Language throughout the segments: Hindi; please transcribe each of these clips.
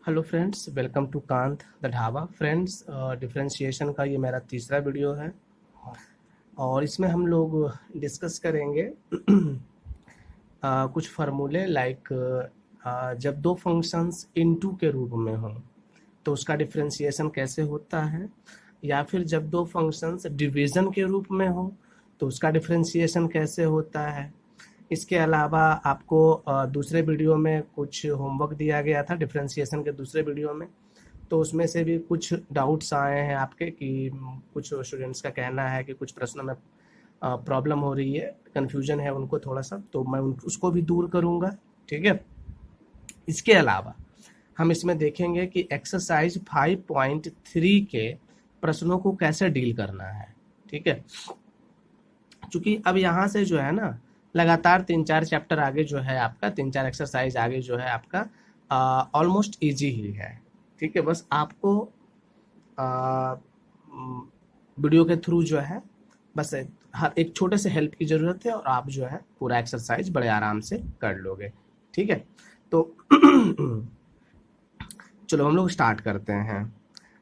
Hello friends, welcome to Kant the dhaba. Friends, differentiation का ये मेरा तीसरा वीडियो है और इसमें हम लोग डिस्कस करेंगे कुछ फार्मूले लाइक जब दो फंक्शंस इनटू के रूप में हों तो उसका डिफरेंशिएशन कैसे होता है, या फिर जब दो फंक्शंस डिवीज़न के रूप में हों तो उसका डिफरेंशिएशन कैसे होता है। इसके अलावा आपको दूसरे वीडियो में कुछ होमवर्क दिया गया था डिफरेंशिएशन के दूसरे वीडियो में, तो उसमें से भी कुछ डाउट्स आए हैं आपके कि कुछ स्टूडेंट्स का कहना है कि कुछ प्रश्नों में प्रॉब्लम हो रही है, कन्फ्यूजन है उनको थोड़ा सा, तो मैं उसको भी दूर करूँगा। ठीक है। इसके अलावा हम इसमें देखेंगे कि एक्सरसाइज 5.3 के प्रश्नों को कैसे डील करना है। ठीक है। चूंकि अब यहाँ से जो है ना लगातार 3-4 चैप्टर आगे जो है आपका 3-4 एक्सरसाइज आगे जो है आपका ऑलमोस्ट इजी ही है। ठीक है। बस आपको वीडियो के थ्रू जो है बस हर एक छोटे से हेल्प की ज़रूरत है और आप जो है पूरा एक्सरसाइज बड़े आराम से कर लोगे। ठीक है। तो चलो हम लोग स्टार्ट करते हैं।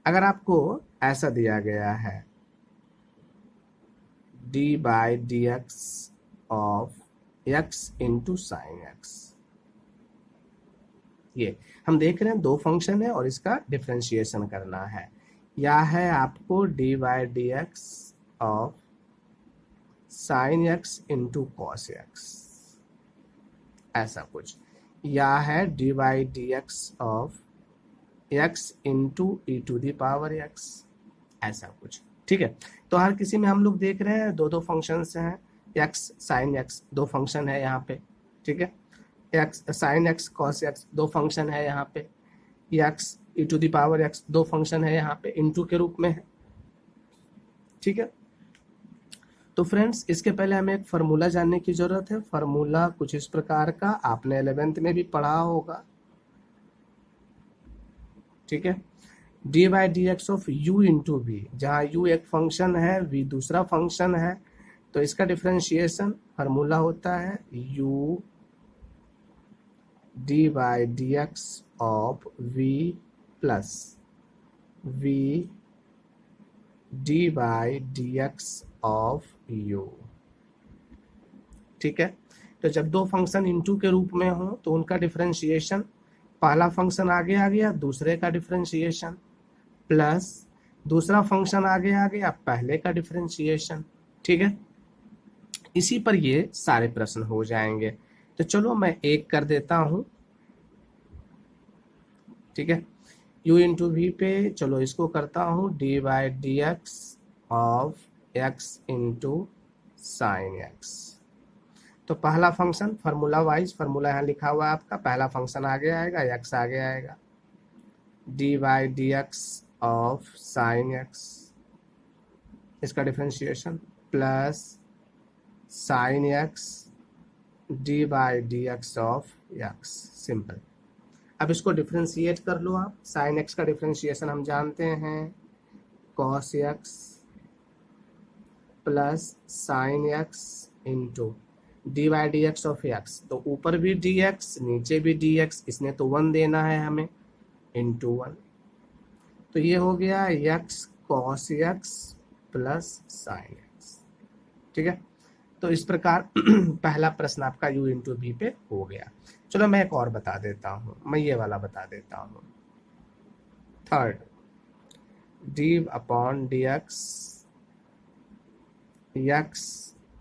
अगर आपको ऐसा दिया गया है d/dx of x into sine x, ये हम देख रहे हैं दो फंक्शन है और इसका डिफरेंशिएशन करना है। या है आपको d/dx of sine x into cos x, ऐसा कुछ, या है d/dx of x into e to the power x, ऐसा कुछ। ठीक है। तो हर किसी में हम लोग देख रहे हैं दो दो फंक्शंस हैं, x साइन x दो फंक्शन है यहाँ पे। ठीक है। x sine x cos x दो फंक्शन है यहाँ पे, x e to the power x दो फंक्शन है यहाँ पे, इनटू के रूप में है। ठीक है। तो फ्रेंड्स, इसके पहले हमें एक फार्मूला जानने की जरूरत है। फार्मूला कुछ इस प्रकार का, आपने 11th में भी पढ़ा होगा। ठीक है। d/dx of u into v, जहाँ u एक फंक्शन है, v दूसरा फंक्शन है, तो इसका डिफरेंशिएशन फार्मूला होता है u d/dx of v plus v d/dx of u। ठीक है। तो जब दो फंक्शन इनटू के रूप में हो तो उनका डिफरेंशिएशन, पहला फंक्शन आगे आ गया दूसरे का डिफरेंशिएशन, प्लस दूसरा फंक्शन आगे आ गया पहले का डिफरेंशिएशन। ठीक है। इसी पर ये सारे प्रश्न हो जाएंगे। तो चलो मैं एक कर देता हूं। ठीक है। u इंटू वी पे चलो इसको करता हूं d/dx of x into sine x। तो पहला फंक्शन फार्मूला वाइज, फार्मूला यहाँ लिखा हुआ है आपका, पहला फंक्शन आगे आएगा, x आगे आएगा, d/dx ऑफ साइन x, इसका differentiation, plus sign x d/dx of x, simple. अब इसको डिफरेंशिएट कर लो आप। साइन x का डिफरेंशिएशन हम जानते हैं cos x plus sign x into d/dx of x, तो ऊपर भी dx नीचे भी dx, इसने तो 1 देना है हमें, इंटू 1। तो ये हो गया x cos x plus sign x। ठीक है। तो इस प्रकार पहला प्रश्न आपका u इंटू वी पे हो गया। चलो मैं एक और बता देता हूँ, मैं ये वाला बता देता हूँ। Third, d/dx x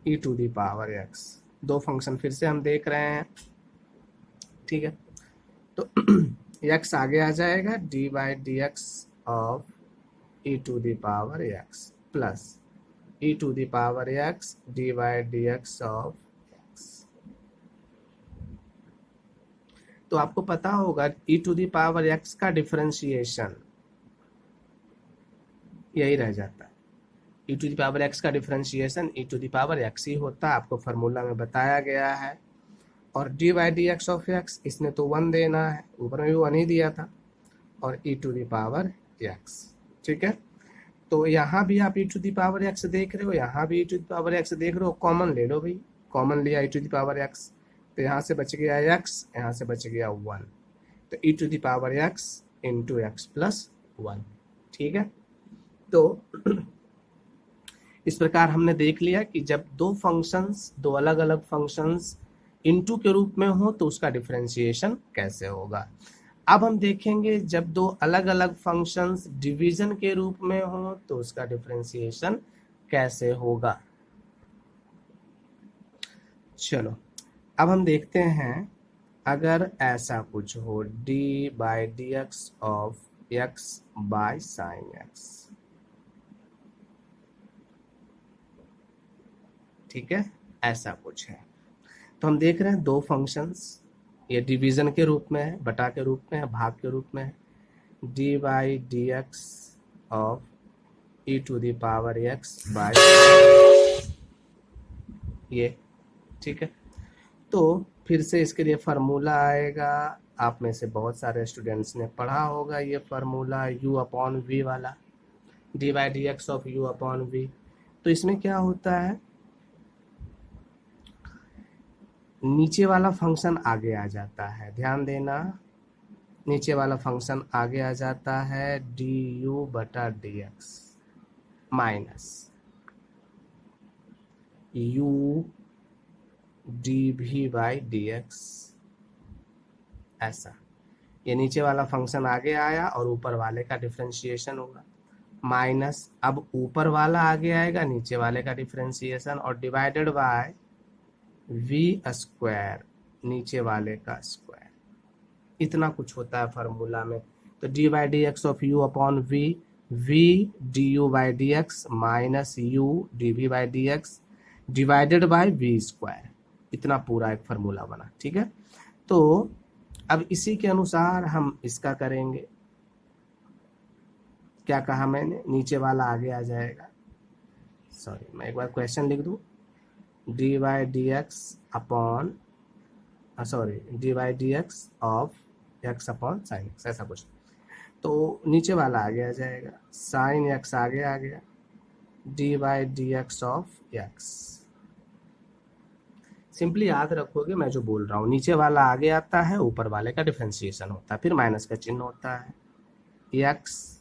e to the power x, दो फंक्शन फिर से हम देख रहे हैं। ठीक है। तो x आगे आ जाएगा d/dx of e to the power x plus e to the power x d/dx of x। तो आपको पता होगा e to the power x का डिफरेंशिएशन यही रह जाता है। E to the power x का differentiation e to the power x ही होता है, आपको फार्मूला में बताया गया है। और d/dx ऑफ x, इसने तो 1 देना है, ऊपर में भी 1 ही दिया था, और ई टू द पावर x। ठीक है। तो यहाँ भी आप ई टू द पावर x देख रहे हो, यहाँ भी ई टू द पावर x देख रहे हो, कॉमन ले लो भाई, कॉमन लिया ई टू द पावर x, तो यहाँ से बच गया x, यहाँ से बच गया 1, तो e to the power x into x plus 1। ठीक है, तो इस प्रकार हमने देख लिया कि जब दो अलग अलग फंक्शंस इनटू के रूप में हो तो उसका डिफरेंशिएशन कैसे होगा। अब हम देखेंगे जब दो अलग अलग फंक्शंस डिवीजन के रूप में हो तो उसका डिफरेंशिएशन कैसे होगा। चलो अब हम देखते हैं, अगर ऐसा कुछ हो D by d x of x by sine x, ठीक है, ऐसा कुछ है तो हम देख रहे हैं दो फंक्शंस, ये डिवीजन के रूप में है, बटा के रूप में है, भाग के रूप में है, d by d x of e to the power x by ये, ठीक है। तो फिर से इसके लिए फार्मूला आएगा, आप में से बहुत सारे स्टूडेंट्स ने पढ़ा होगा ये फार्मूला u अपॉन वी वाला, d by d x of u upon v. तो इसमें क्या होता है, नीचे वाला फंक्शन आगे आ जाता है, ध्यान देना, नीचे वाला फंक्शन आगे आ जाता है डी यू बटा d x minus u D भी बाई डी एक्स, ऐसा। ये नीचे वाला फंक्शन आगे आया और ऊपर वाले का डिफरेंशिएशन होगा, माइनस अब ऊपर वाला आगे आएगा, नीचे वाले का डिफरेंशिएशन, और डिवाइडेड बाय वी स्क्वायर, नीचे वाले का स्क्वायर। इतना कुछ होता है फार्मूला में। तो d by d x of u upon v, v d u by d x minus u d v by d x divided by v square, इतना पूरा एक फार्मूला बना। ठीक है, तो अब इसी के अनुसार हम इसका करेंगे। क्या कहा मैंने, नीचे वाला आगे आ जाएगा, सॉरी मैं एक बार क्वेश्चन लिख दूं, D by d x upon sorry D by d x of x upon sine x, ऐसा कुछ। तो नीचे वाला आगे आ जाएगा, साइन एक्स आगे आ गया, D by d x of x. Simply याद रखोगे मैं जो बोल रहा हूँ, नीचे वाला आगे आता है, ऊपर वाले का डिफरेंशिएशन होता है, फिर माइनस का चिन्ह होता है, x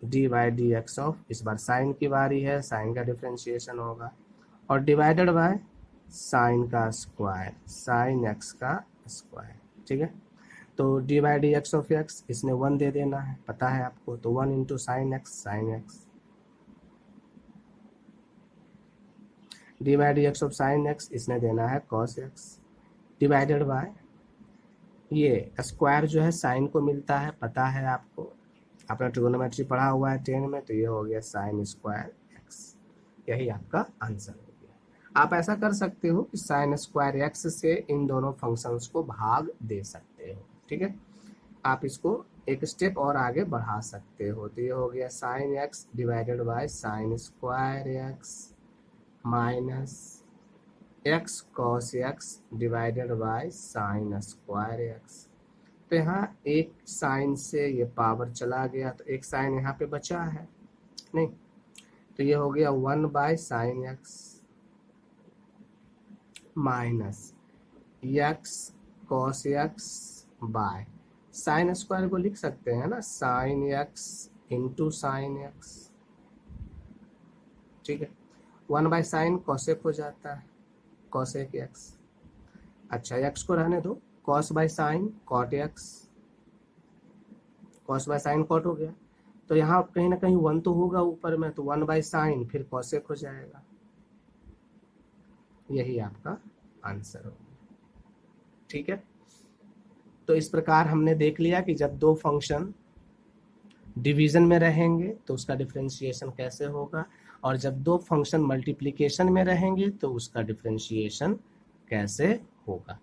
D by d x of, इस बार साइन की बारी है, साइन का डिफरेंशिएशन होगा, और डिवाइडेड बाय साइन का स्क्वायर, साइन एक्स का स्क्वायर। ठीक है, तो d by d x of x, इसने 1 दे देना है, पता है आपको, तो 1 into sine x, sine x, D by d x of sine x, इसने देना है कॉस एक्स, डिवाइडेड बाय ये स्क्वायर जो है साइन को मिलता है, पता है आपको, आपने ट्रिगोनोमेट्री पढ़ा हुआ है 10 में, तो ये हो गया साइन स्क्वायर एक्स, यही आपका आंसर हो गया। आप ऐसा कर सकते हो कि साइन स्क्वायर एक्स से इन दोनों फंक्शंस को भाग दे सकते हो। ठीक है, आप इसको एक स्टेप और आगे बढ़ा सकते हो, तो ये हो गया sine x divided by sine square x minus x cos x divided by sine square x. तो यहाँ एक साइन से ये पावर चला गया, तो एक साइन यहाँ पे बचा है नहीं, तो ये हो गया 1 by sine x minus x cos x by sine square को लिख सकते हैं ना, sign x into sine x. ठीक है, 1 बाय साइन कॉसेक हो जाता है, कॉसेक एक्स। अच्छा एक्स को रहने दो, cos by sine cot x, cos by sine cot हो गया, तो यहाँ कहीं ना कहीं 1 तो होगा ऊपर में, तो 1 बाय साइन फिर कॉसेक हो जाएगा, यही आपका आंसर होगा। ठीक है, तो इस प्रकार हमने देख लिया कि जब दो फंक्शन डिवीजन में रहेंगे तो उसका डिफरेंशिएशन कैसे होगा, और जब दो फंक्शन मल्टीप्लिकेशन में रहेंगे तो उसका डिफरेंशिएशन कैसे होगा।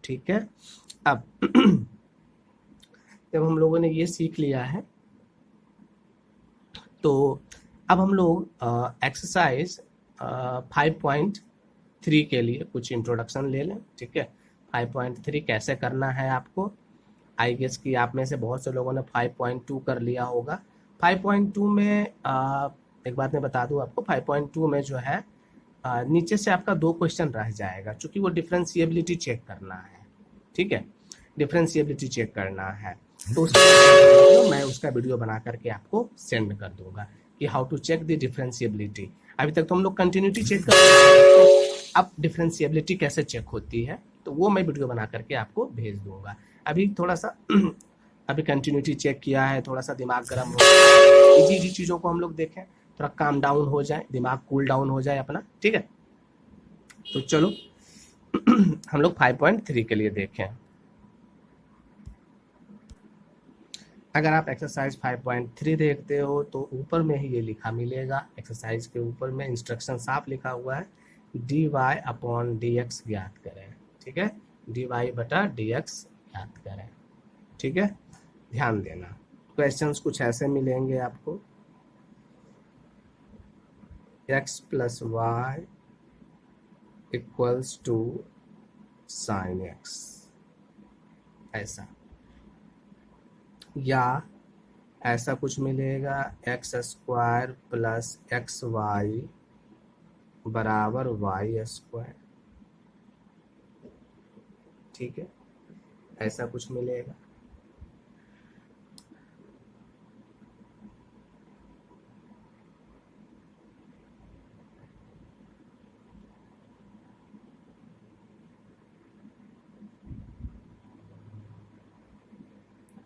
ठीक है, अब जब हम लोगों ने ये सीख लिया है, तो अब हम लोग एक्सरसाइज 5.3 के लिए कुछ इंट्रोडक्शन ले लें। ठीक है, 5.3 कैसे करना है आपको, आई गेस कि आप में से बहुत से लोगों ने 5.2 कर लिया होगा। 5.2 में एक बात मैं बता दूं आपको, 5.2 में जो है नीचे से आपका 2 क्वेश्चन रह जाएगा, क्योंकि वो डिफरेंशिएबिलिटी चेक करना है। ठीक है, डिफरेंशिएबिलिटी चेक करना है। तो उसका मैं उसका वीडियो बना करके आपको सेंड कर दूंगा कि how to check the differentiability. अभी तक तो हम लोग कंटिन्यूटी चेक कर रहे हैं, अब डिफरेंशिएबिलिटी कैसे चेक होती है तो वो मैं वीडियो बना करके आपको भेज दूंगा। अभी थोड़ा सा अभी कंटिन्यूटी चेक किया है, थोड़ा सा दिमाग गर्म हो, इजी इजी चीज़ों को हम लोग देखें, थोड़ा काम डाउन हो जाए, दिमाग कूल डाउन हो जाए अपना, ठीक है। तो चलो हम लोग 5.3 के लिए देखें। अगर आप एक्सरसाइज 5.3 देखते हो तो ऊपर में ही ये लिखा मिलेगा, एक्सरसाइज के ऊपर में इंस्ट्रक्शन साफ लिखा हुआ है, dy अपॉन dx ज्ञात करें, ठीक है, dy बटा dx ज्ञात करें, ठीक है। ध्यान देना क्वेश्चंस कुछ ऐसे मिलेंगे आपको, x plus y equals to sine x, ऐसा, या ऐसा कुछ मिलेगा x square plus x y बराबर वाई स्क्वायर, ठीक है, ऐसा कुछ मिलेगा।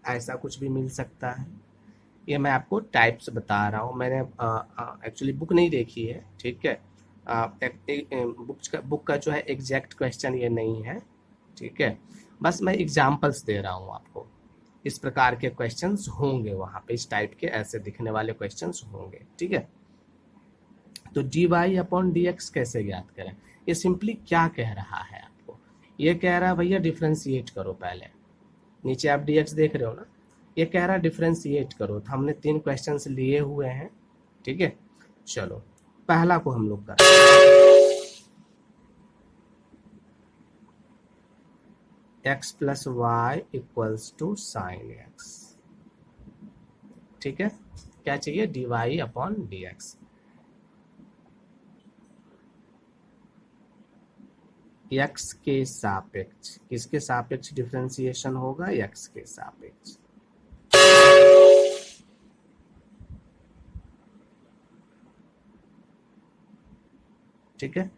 ऐसा कुछ भी मिल सकता है, ये मैं आपको टाइप्स बता रहा हूँ, मैंने एक्चुअली बुक नहीं देखी है, ठीक है। बुक का जो है एग्जैक्ट क्वेश्चन ये नहीं है, ठीक है, बस मैं एग्जाम्पल्स दे रहा हूँ आपको, इस प्रकार के क्वेश्चंस होंगे वहाँ पे, इस टाइप के ऐसे दिखने वाले क्वेश्चंस होंगे, ठीक है। तो d y upon d x कैसे ज्ञात करें, ये सिंपली क्या कह रहा है आपको, ये कह रहा है भैया डिफ्रेंशिएट करो, पहले नीचे आप डी एक्स देख रहे हो ना, ये कह रहा है डिफ्रेंशिएट करो, तो हमने 3 क्वेश्चंस लिए हुए हैं, ठीक है। चलो पहला को हम लोग कर x plus y equals to sine x, ठीक है, क्या चाहिए d y upon d x, x के सापेक्ष, किसके सापेक्ष डिफ्रेंशिएशन होगा, x के सापेक्ष, ठीक है।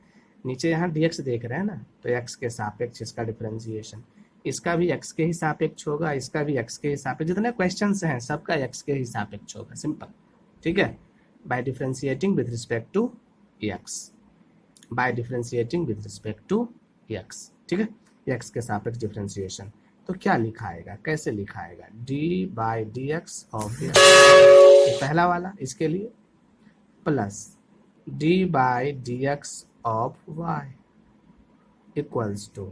नीचे यहाँ dx देख रहे हैं ना, तो x के सापेक्ष इसका डिफरेंशिएशन, इसका भी x के ही सापेक्ष होगा, इसका भी x के ही सापेक्ष, जितने क्वेश्चंस हैं सबका x के ही सापेक्ष होगा, सिंपल, ठीक है। By differentiating with respect to x, by differentiating with respect to x, ठीक है, x के सापेक्ष डिफरेंशिएशन, तो क्या लिखाएगा, कैसे लिखाएगा, d by d x of x, पहला वाला इसके लिए, plus d by d x of y equals to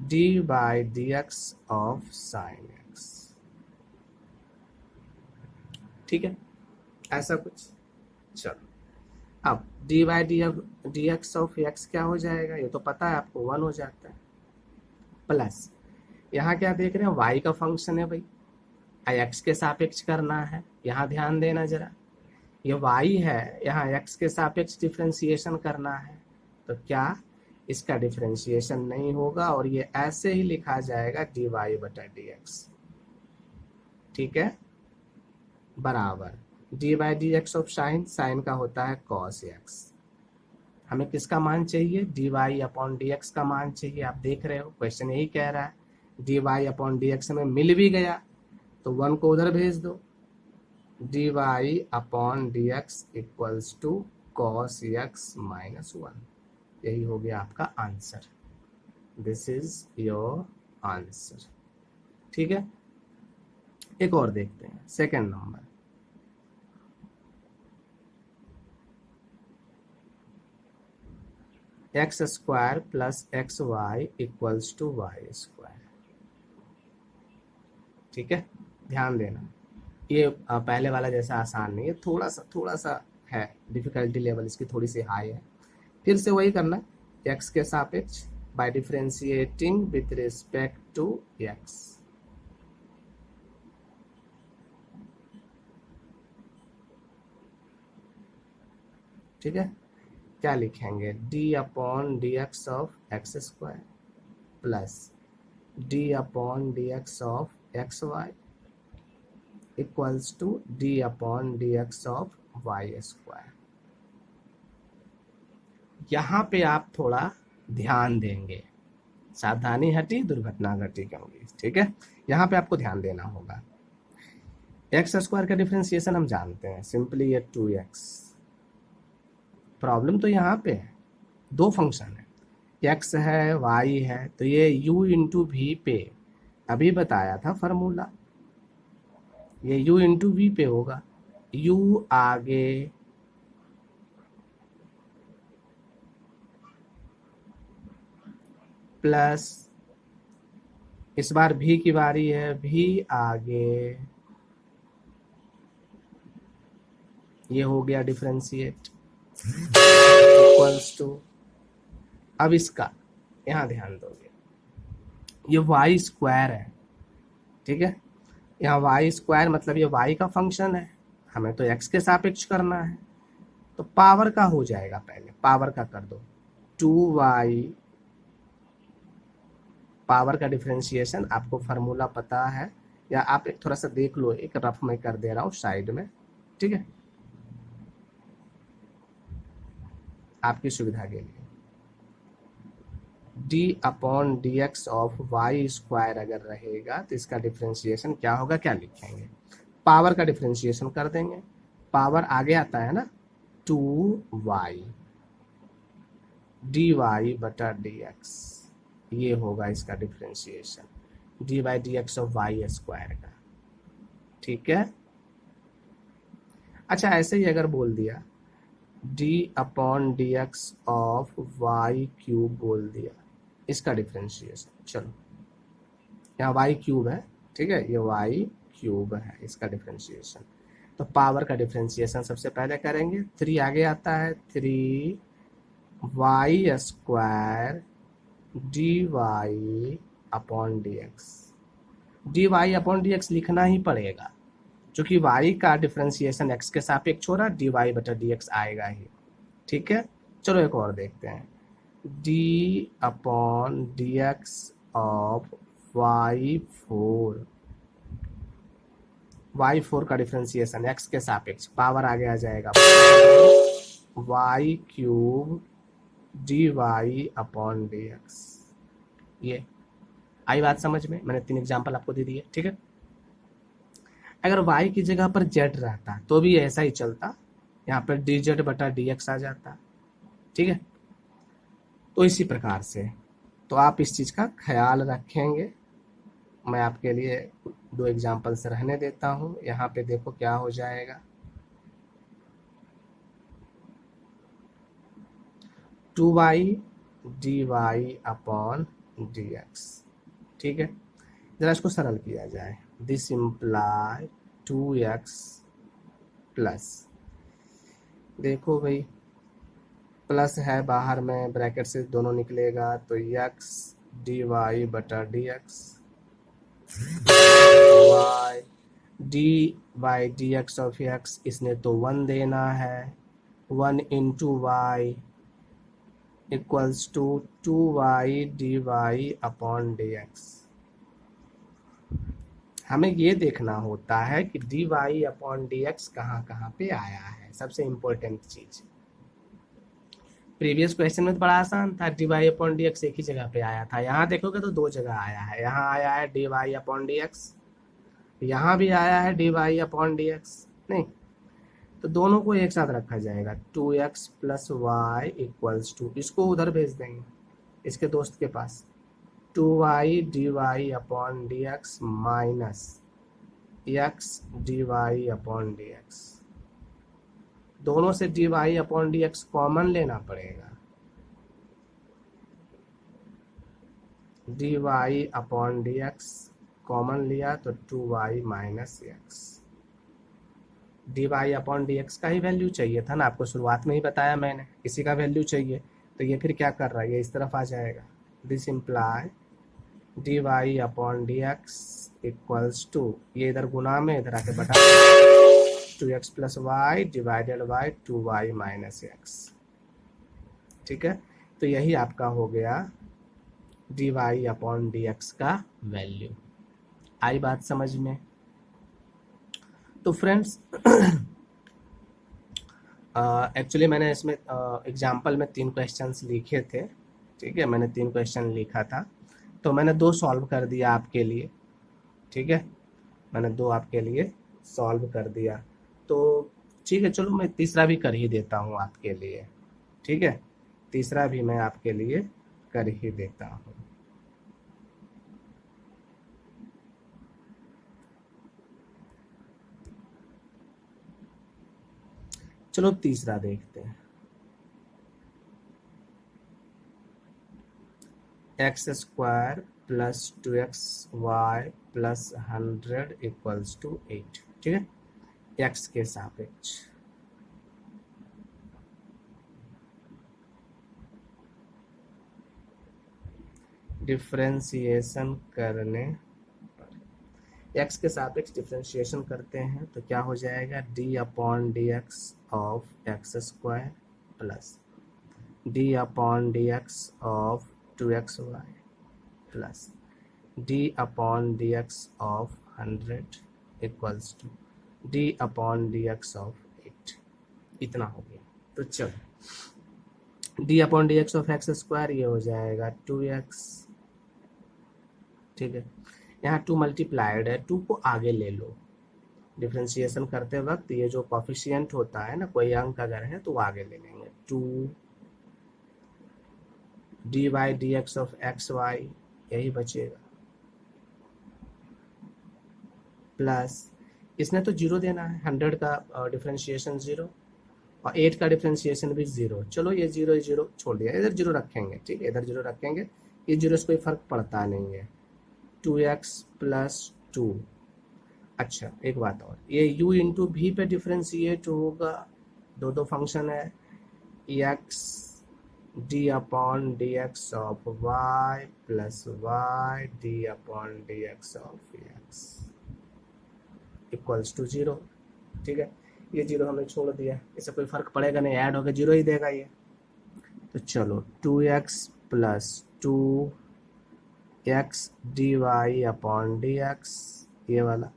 d by d x of sine x, ठीक है, ऐसा कुछ। चलो अब d by d x of x क्या हो जाएगा, ये तो पता है आपको, 1 हो जाता है, प्लस यहाँ क्या देख रहे हैं, y का फंक्शन है भाई, x के सापेक्ष करना है, यहाँ ध्यान देना जरा, ये y है, यहाँ x के सापेक्ष डिफरेंशिएशन करना है, तो क्या इसका डिफरेंशिएशन नहीं होगा और ये ऐसे ही लिखा जाएगा dy बटा dx, ठीक है, बराबर dy by d x of sine, sine का होता है cos x, हमें किसका मान चाहिए, dy अपॉन dx का मान चाहिए, आप देख रहे हो क्वेश्चन यही कह रहा है, dy अपॉन dx हमें मिल भी गया तो 1 को उधर भेज दो, dy upon d x equals to cos x minus 1, यही हो गया आपका answer, this is your answer, ठीक है। एक और देखते हैं, second number, x square plus x y equals to y square, ठीक है, ध्यान देना, ये पहले वाला जैसा आसान नहीं है, थोड़ा सा है, डिफिकल्टी लेवल इसकी थोड़ी सी हाई है, फिर से वही करना है, x के सापेक्ष by differentiating with respect to x, ठीक है, क्या लिखेंगे, d upon d x of x square plus d upon d x of x y equals to d upon d x of y square. यहाँ पे आप थोड़ा ध्यान देंगे, सावधानी हटी दुर्घटना घटी क्योंकि, ठीक है, यहाँ पे आपको ध्यान देना होगा। एक्स स्क्वायर का डिफरेंशिएशन हम जानते हैं, सिंपली ये 2x। प्रॉब्लम तो यहाँ पे है, दो फंक्शन है, x है y है, तो ये u इंटू वी पे अभी बताया था फॉर्मूला, ये u इंटू वी पे होगा, u आगे प्लस, इस बार भी की बारी है, भी आगे, ये हो गया डिफरेंशिएट इक्वल्स टू, अब इसका यहाँ ध्यान दोगे, ये वाई स्क्वायर है, ठीक है, यहाँ वाई स्क्वायर मतलब ये वाई का फंक्शन है, हमें तो एक्स के सापेक्ष करना है, तो पावर का हो जाएगा, पहले पावर का कर दो, 2y, पावर का डिफरेंशिएशन आपको फार्मूला पता है, या आप एक थोड़ा सा देख लो, एक रफ में कर दे रहा हूँ साइड में, ठीक है, आपकी सुविधा के लिए। d upon d x of y square अगर रहेगा तो इसका डिफरेंशिएशन क्या होगा, क्या लिखेंगे, पावर का डिफरेंशिएशन कर देंगे, पावर आगे आता है ना, 2y dy बटा dx, ये होगा इसका differentiation, d by d x of y square का, ठीक है। अच्छा ऐसे ही अगर बोल दिया d upon d x of y cube बोल दिया, इसका डिफरेंशिएशन, चलो यहाँ वाई क्यूब है, ठीक है, ये वाई क्यूब है, इसका डिफरेंशिएशन, तो पावर का डिफरेंशिएशन सबसे पहले करेंगे, 3 आगे आता है, 3 y square d y upon d x, d y upon d x लिखना ही पड़ेगा, क्योंकि y का डिफरेंशिएशन x के सापेक्ष हो रहा, डी वाई बटा डी एक्स आएगा ही, ठीक है। चलो एक और देखते हैं, d upon d x of y4 का डिफरेंशिएशन x के सापेक्ष, पावर आगे आ जाएगा, y cube d y upon d x, ये आई बात समझ में, मैंने 3 एग्जाम्पल आपको दे दिए, ठीक है। अगर y की जगह पर z रहता तो भी ऐसा ही चलता, यहाँ पर डी जेड बटा डी एक्स आ जाता, ठीक है। तो इसी प्रकार से तो आप इस चीज़ का ख्याल रखेंगे, मैं आपके लिए 2 एग्जाम्पल्स रहने देता हूँ, यहाँ पे देखो क्या हो जाएगा, 2y dy upon d x, ठीक है। जरा इसको सरल किया जाए, दिस इम्प्लाई 2x प्लस, देखो भाई प्लस है बाहर में, ब्रैकेट से दोनों निकलेगा, तो x डी वाई बटा d x, y d by d x of x, इसने तो 1 देना है, 1 into y equals to 2y d y upon d x. हमें ये देखना होता है कि d y upon d x कहाँ कहाँ पे आया है, सबसे इम्पोर्टेंट चीज। प्रीवियस क्वेश्चन में तो बड़ा आसान था, d y upon d x एक ही जगह पे आया था, यहाँ देखोगे तो 2 जगह आया है, यहाँ आया है d y upon d x, यहाँ भी आया है d y upon d x, नहीं तो दोनों को एक साथ रखा जाएगा, 2x plus y equals to, इसको उधर भेज देंगे इसके दोस्त के पास, 2y d y upon d x minus x d y upon d x, दोनों से d y upon d x common लेना पड़ेगा, d y upon d x common लिया तो 2y minus x, d y upon d x का ही वैल्यू चाहिए था ना, आपको शुरुआत में ही बताया मैंने, इसी का वैल्यू चाहिए, तो ये फिर क्या कर रहा है, ये इस तरफ आ जाएगा, this imply d y upon d x equals to, ये इधर गुना में इधर आके बटा, 2x plus y divided by 2y minus x, ठीक है। तो यही आपका हो गया d y upon d x का वैल्यू, आई बात समझ में। तो फ्रेंड्स एक्चुअली मैंने इसमें एग्जाम्पल में 3 क्वेश्चंस लिखे थे, ठीक है, मैंने 3 क्वेश्चन लिखा था, तो मैंने 2 सॉल्व कर दिया आपके लिए, ठीक है, मैंने 2 आपके लिए सॉल्व कर दिया। तो ठीक है, चलो मैं तीसरा भी कर ही देता हूँ आपके लिए, ठीक है, तीसरा भी मैं आपके लिए कर ही देता हूँ। चलो तीसरा देखते हैं। X square plus 2xy plus 100 equals to 8, ठीक है, एक्स के सापेक्ष। डिफ्रेंसिएशन करने, एक्स के सापेक्ष डिफ्रेंशिएशन करते हैं तो क्या हो जाएगा, d upon d x of x square plus d upon d x of 2xy plus d upon d x of 100 equals to d upon d x of 8। इतना हो गया। तो चलो d upon d x of x square ये हो जाएगा 2x, ठीक है, यहाँ 2 मल्टीप्लाइड है, 2 को आगे ले लो। डिफ्रेंशिएशन करते वक्त ये जो कॉफिशिएंट होता है ना, कोई अंक अगर है तो वो आगे ले लेंगे। 2 d y d x of x y यही बचेगा, प्लस इसने तो 0 देना है, 100 का डिफ्रेंशिएशन 0 और 8 का डिफ्रेंशिएशन भी 0। चलो ये 0 छोड़ दिया, इधर 0 रखेंगे, ठीक है, इधर 0 रखेंगे, ये 0 से कोई फर्क पड़ता नहीं है। 2x प्लस 2, अच्छा एक बात और, ये u इंटू भी पे डिफ्रेंशिएट होगा, दो फंक्शन है, x d upon d x of y plus y d upon d x of x equals to 0, ठीक है, ये 0 हमने छोड़ दिया, इससे कोई फर्क पड़ेगा नहीं, ऐड होकर 0 ही देगा ये। तो चलो 2x plus 2x d y upon d x, ये वाला,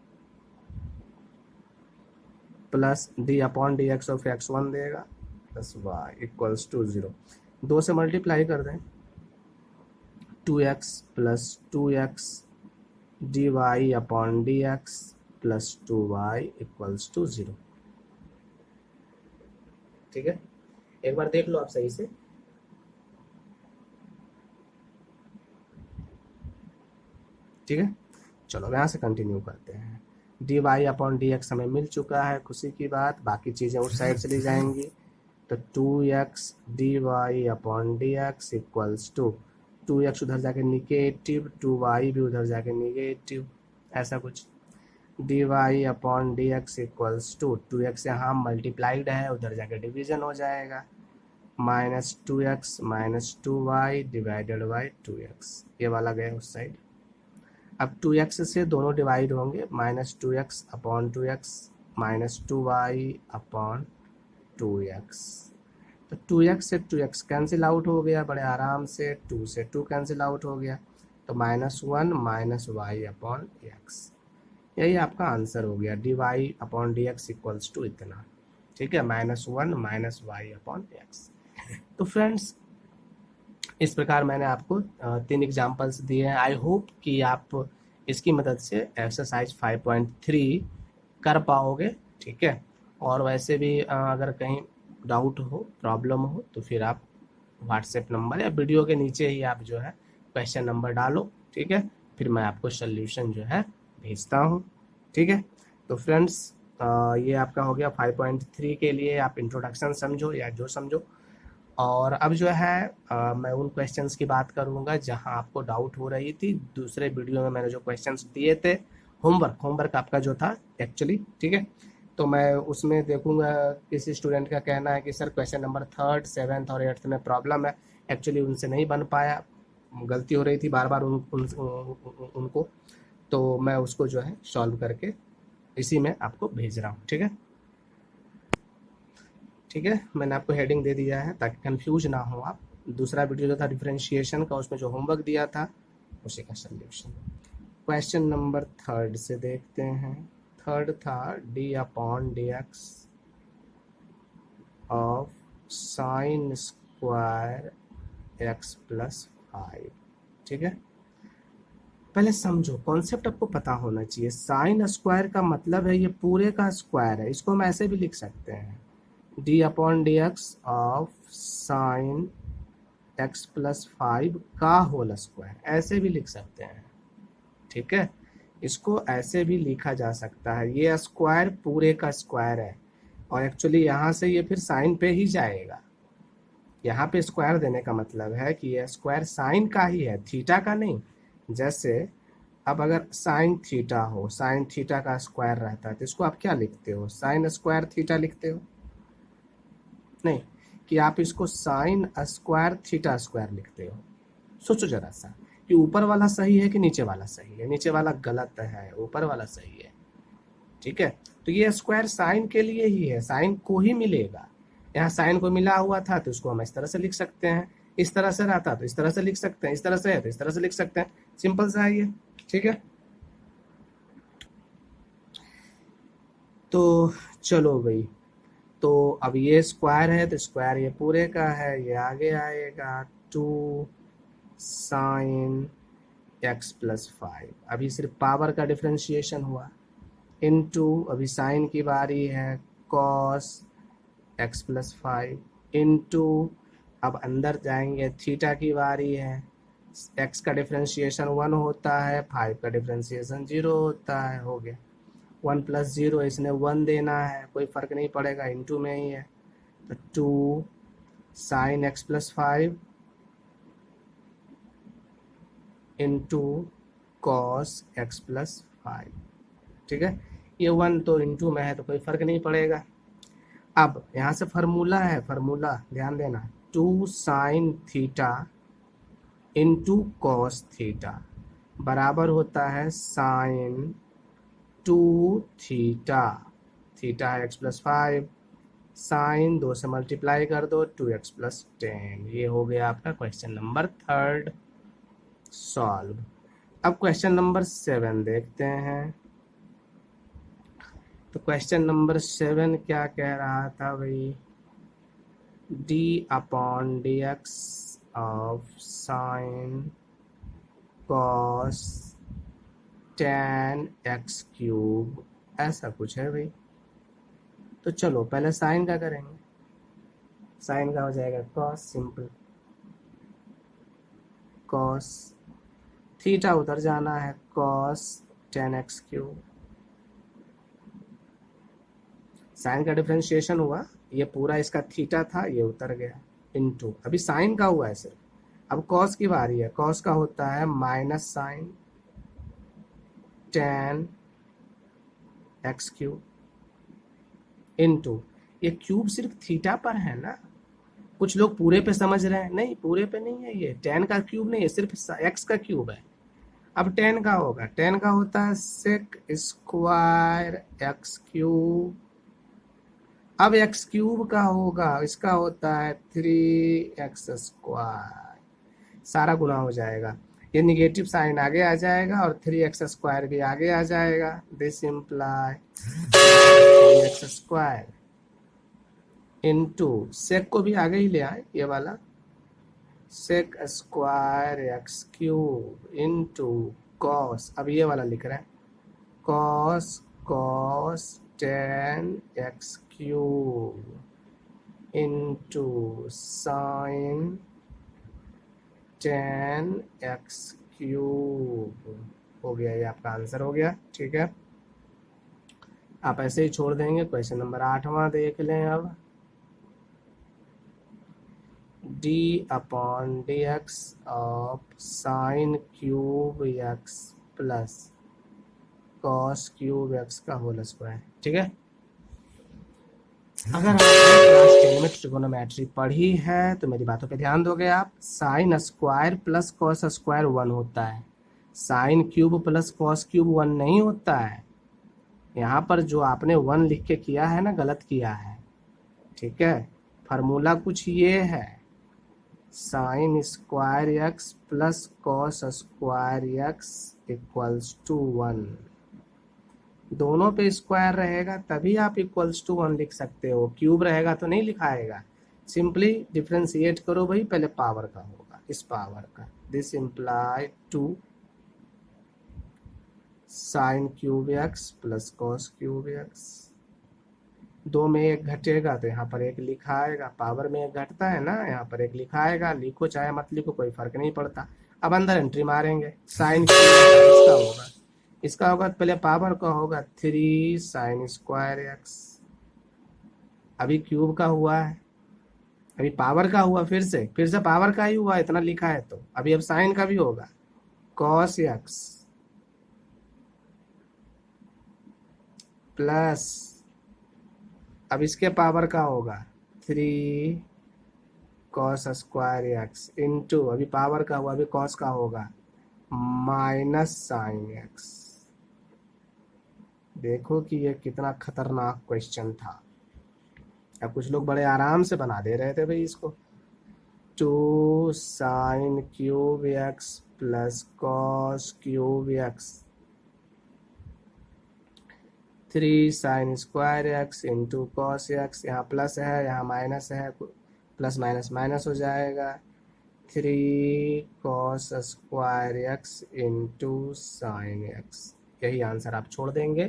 plus d upon d x of x1 देगा प्लस y इक्वल्स टू 0। 2 से मल्टीप्लाई कर दें, 2x plus 2x d y upon d x plus 2y equals to 0, ठीक है, एक बार देख लो आप सही से। ठीक है, चलो यहाँ से कंटिन्यू करते हैं। D y upon d x हमें मिल चुका है, खुशी की बात, बाकी चीज़ें उस साइड चली जाएंगी। तो 2x d y upon d x equals to 2x उधर जाके निगेटिव, 2y भी उधर जाके निगेटिव, ऐसा कुछ। D y upon d x equals to 2x यहाँ मल्टीप्लाइड है, उधर जाके डिवीजन हो जाएगा, minus 2x minus 2y divided by 2x, ये वाला गया उस साइड। अब 2x से दोनों डिवाइड होंगे, minus 2x upon 2x minus 2y upon 2x। तो 2x से 2x कैंसिल आउट हो गया बड़े आराम से, 2 से 2 कैंसिल आउट हो गया, तो -1 माइनस y अपॉन x, यही आपका आंसर हो गया। D y upon d x equals to इतना, ठीक है, -1 माइनस y अपॉन x। तो फ्रेंड्स इस प्रकार मैंने आपको 3 एग्जाम्पल्स दिए हैं। आई होप कि आप इसकी मदद से एक्सरसाइज 5.3 कर पाओगे, ठीक है, और वैसे भी अगर कहीं डाउट हो, प्रॉब्लम हो, तो फिर आप व्हाट्सएप नंबर या वीडियो के नीचे ही आप जो है क्वेश्चन नंबर डालो, ठीक है, फिर मैं आपको सोल्यूशन जो है भेजता हूँ, ठीक है। तो फ्रेंड्स ये आपका हो गया 5.3 के लिए, आप इंट्रोडक्शन समझो या जो समझो। और अब जो है मैं उन क्वेश्चंस की बात करूंगा जहां आपको डाउट हो रही थी। दूसरे वीडियो में मैंने जो क्वेश्चंस दिए थे, होमवर्क आपका जो था एक्चुअली, ठीक है, तो मैं उसमें देखूंगा किसी स्टूडेंट का कहना है कि sir question number 3rd 7th और 8th में प्रॉब्लम है, एक्चुअली उनसे नहीं बन पाया, गलती हो रही थी बार बार उनको, तो मैं उसको जो है सॉल्व करके इसी में आपको भेज रहा हूँ, ठीक है। ठीक है, मैंने आपको हेडिंग दे दिया है ताकि कंफ्यूज ना हो आप। दूसरा वीडियो जो था डिफरेंशिएशन का, उसमें जो होमवर्क दिया था उसी का सोल्यूशन। क्वेश्चन नंबर 3rd से देखते हैं। थर्ड था D upon d x of sign square x plus 5। ठीक है, पहले समझो कॉन्सेप्ट, आपको पता होना चाहिए। साइन स्क्वायर का मतलब है ये पूरे का स्क्वायर है, इसको हम ऐसे भी लिख सकते हैं, D upon d x of sine x plus 5 का होल स्क्वायर, ऐसे भी लिख सकते हैं। ठीक है, इसको ऐसे भी लिखा जा सकता है, ये स्क्वायर पूरे का स्क्वायर है, और एक्चुअली यहाँ से ये फिर साइन पे ही जाएगा। यहाँ पे स्क्वायर देने का मतलब है कि ये स्क्वायर साइन का ही है, थीटा का नहीं। जैसे अब अगर साइन थीटा हो, साइन थीटा का स्क्वायर रहता है तो इसको आप क्या लिखते हो, साइन स्क्वायर थीटा लिखते हो, नहीं कि आप इसको साइन स्क्वायर थीटा स्क्वायर लिखते हो। सोचो जरा सा कि ऊपर वाला सही है कि नीचे वाला सही है, नीचे वाला गलत है, ऊपर वाला सही है। ठीक है, तो ये स्क्वायर साइन के लिए ही है, साइन को ही मिलेगा। यहाँ साइन को मिला हुआ था तो उसको हम इस तरह से लिख सकते हैं, इस तरह से रहता तो इस तरह से लिख सकते हैं, इस तरह से है तो इस तरह से लिख सकते हैं, सिंपल सा है ये। ठीक है, तो चलो भाई, तो अब ये स्क्वायर है तो स्क्वायर ये पूरे का है, ये आगे आएगा 2 साइन एक्स प्लस 5। अभी सिर्फ पावर का डिफ्रेंशिएशन हुआ, इनटू अभी साइन की बारी है कॉस एक्स प्लस 5, इनटू अब अंदर जाएंगे थीटा की बारी है, एक्स का डिफ्रेंशिएशन 1 होता है, 5 का डिफ्रेंशिएशन 0 होता है, हो गया 1 प्लस 0, इसने 1 देना है, कोई फर्क नहीं पड़ेगा, इनटू में ही है, तो 2 sine x plus 5 into cos x plus 5। ठीक है, ये 1 तो इंटू में है तो कोई फर्क नहीं पड़ेगा। अब यहाँ से फार्मूला है, फार्मूला ध्यान देना, 2 sine theta into cos theta बराबर होता है साइन 2 थीटा, थीटा है एक्स प्लस 5, साइन 2 से मल्टीप्लाई कर दो 2x प्लस 10। ये हो गया आपका क्वेश्चन नंबर 3 सॉल्व। अब क्वेश्चन नंबर 7 देखते हैं। तो क्वेश्चन नंबर 7 क्या कह रहा था भाई, D upon d x of sine cos 10x cube, ऐसा कुछ है भाई। तो चलो पहले साइन का करेंगे, साइन का हो जाएगा कॉस, सिंपल कॉस, थीटा उधर जाना है, कॉस 10x क्यूब, साइन का डिफरेंशिएशन हुआ, ये पूरा इसका थीटा था, ये उतर गया, इनटू अभी साइन का हुआ है सिर्फ, अब कॉस की बारी है, कॉस का होता है minus sine 10x cube, into ये क्यूब सिर्फ थीटा पर है ना, कुछ लोग पूरे पे समझ रहे हैं, नहीं पूरे पे नहीं है, ये 10 का क्यूब नहीं है, सिर्फ x का क्यूब है। अब 10 का होगा, 10 का होता है सेक स्क्वायर एक्स क्यूब, अब एक्स क्यूब का होगा, इसका होता है 3x स्क्वायर, सारा गुना हो जाएगा, ये निगेटिव साइन आगे आ जाएगा और 3x स्क्वायर भी आगे आ जाएगा, this imply 3x square into sec को भी आगे ही ले आए, ये वाला sec square x cube into cos, अब ये वाला लिख रहे हैं cos cos 10x cube into sine 10x cube, हो गया, ये आपका आंसर हो गया। ठीक है, आप ऐसे ही छोड़ देंगे। क्वेश्चन नंबर 8वां देख लें अब, D upon d x of sine cube x plus cos cube x का होल स्क्वायर। ठीक है, अगर आपने क्लास 10 में ट्रिगोनोमेट्री पढ़ी है तो मेरी बातों पे ध्यान दोगे आप, sine square plus cos square 1 होता है, sine cube plus cos cube 1 नहीं होता है। यहाँ पर जो आपने 1 लिख के किया है ना, गलत किया है। ठीक है, फार्मूला कुछ ये है, sine square x plus cos square x equals to 1, दोनों पे स्क्वायर रहेगा तभी आप इक्वल्स टू 1 लिख सकते हो, क्यूब रहेगा तो नहीं लिखाएगा। सिंपली डिफ्रेंशिएट करो भाई, पहले पावर का होगा, इस पावर का, this imply 2 sine cube x plus cos cube x. 2 में 1 घटेगा तो यहाँ पर 1 लिखा आएगा, पावर में 1 घटता है ना, यहाँ पर 1 लिखा आएगा, लिखो चाहे मत लिखो कोई फर्क नहीं पड़ता। अब अंदर एंट्री मारेंगे, साइन इसका होगा, इसका होगा पहले पावर का होगा 3 साइन स्क्वायर एक्स, अभी क्यूब का हुआ है, अभी पावर का हुआ, फिर से पावर का ही हुआ, इतना लिखा है तो अभी अब साइन का भी होगा, कॉस एक्स प्लस, अब इसके पावर का होगा 3 कॉस स्क्वायर एक्स इंटू, अभी पावर का हुआ, अभी कॉस का होगा माइनस साइन एक्स। देखो कि ये कितना खतरनाक क्वेश्चन था। अब कुछ लोग बड़े आराम से बना दे रहे थे भाई इसको, 2 sine cube x plus cos cube x, 3 sign square x into cos x, यहाँ प्लस है यहाँ माइनस है, प्लस माइनस माइनस हो जाएगा, 3 cos square x into sine x. यही आंसर आप छोड़ देंगे,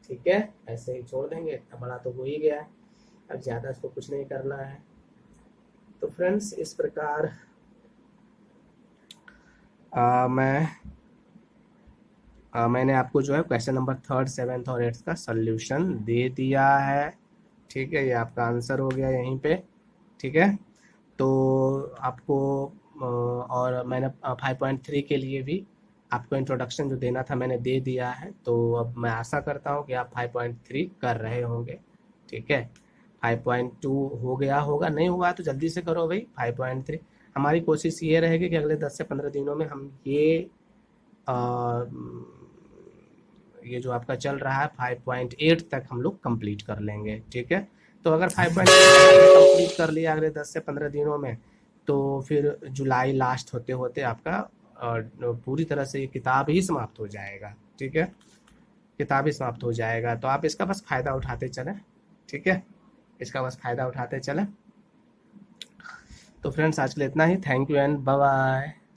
ठीक है, ऐसे ही छोड़ देंगे, इतना बड़ा तो हो ही गया है, अब ज़्यादा इसको कुछ नहीं करना है। तो फ्रेंड्स इस प्रकार मैंने आपको जो है क्वेश्चन नंबर 3, 7 और 8 का सॉल्यूशन दे दिया है, ठीक है, ये आपका आंसर हो गया यहीं पे, ठीक है। तो आपको और मैंने 5.3 के लिए भी आपको इंट्रोडक्शन जो देना था मैंने दे दिया है, तो अब मैं आशा करता हूँ कि आप 5.3 कर रहे होंगे, ठीक है। 5.2 हो गया होगा, नहीं हुआ तो जल्दी से करो भाई 5.3। हमारी कोशिश ये रहेगी कि अगले 10 से 15 दिनों में हम ये जो आपका चल रहा है 5.8 तक हम लोग कंप्लीट कर लेंगे, ठीक है। तो अगर 5.8 कंप्लीट कर लिया अगले 10 से 15 दिनों में, तो फिर जुलाई लास्ट होते होते आपका पूरी तरह से ये किताब ही समाप्त हो जाएगा, ठीक है, किताब ही समाप्त हो जाएगा। तो आप इसका बस फ़ायदा उठाते चलें, ठीक है, इसका बस फ़ायदा उठाते चलें। तो फ्रेंड्स आज के लिए इतना ही, thank you and bye bye.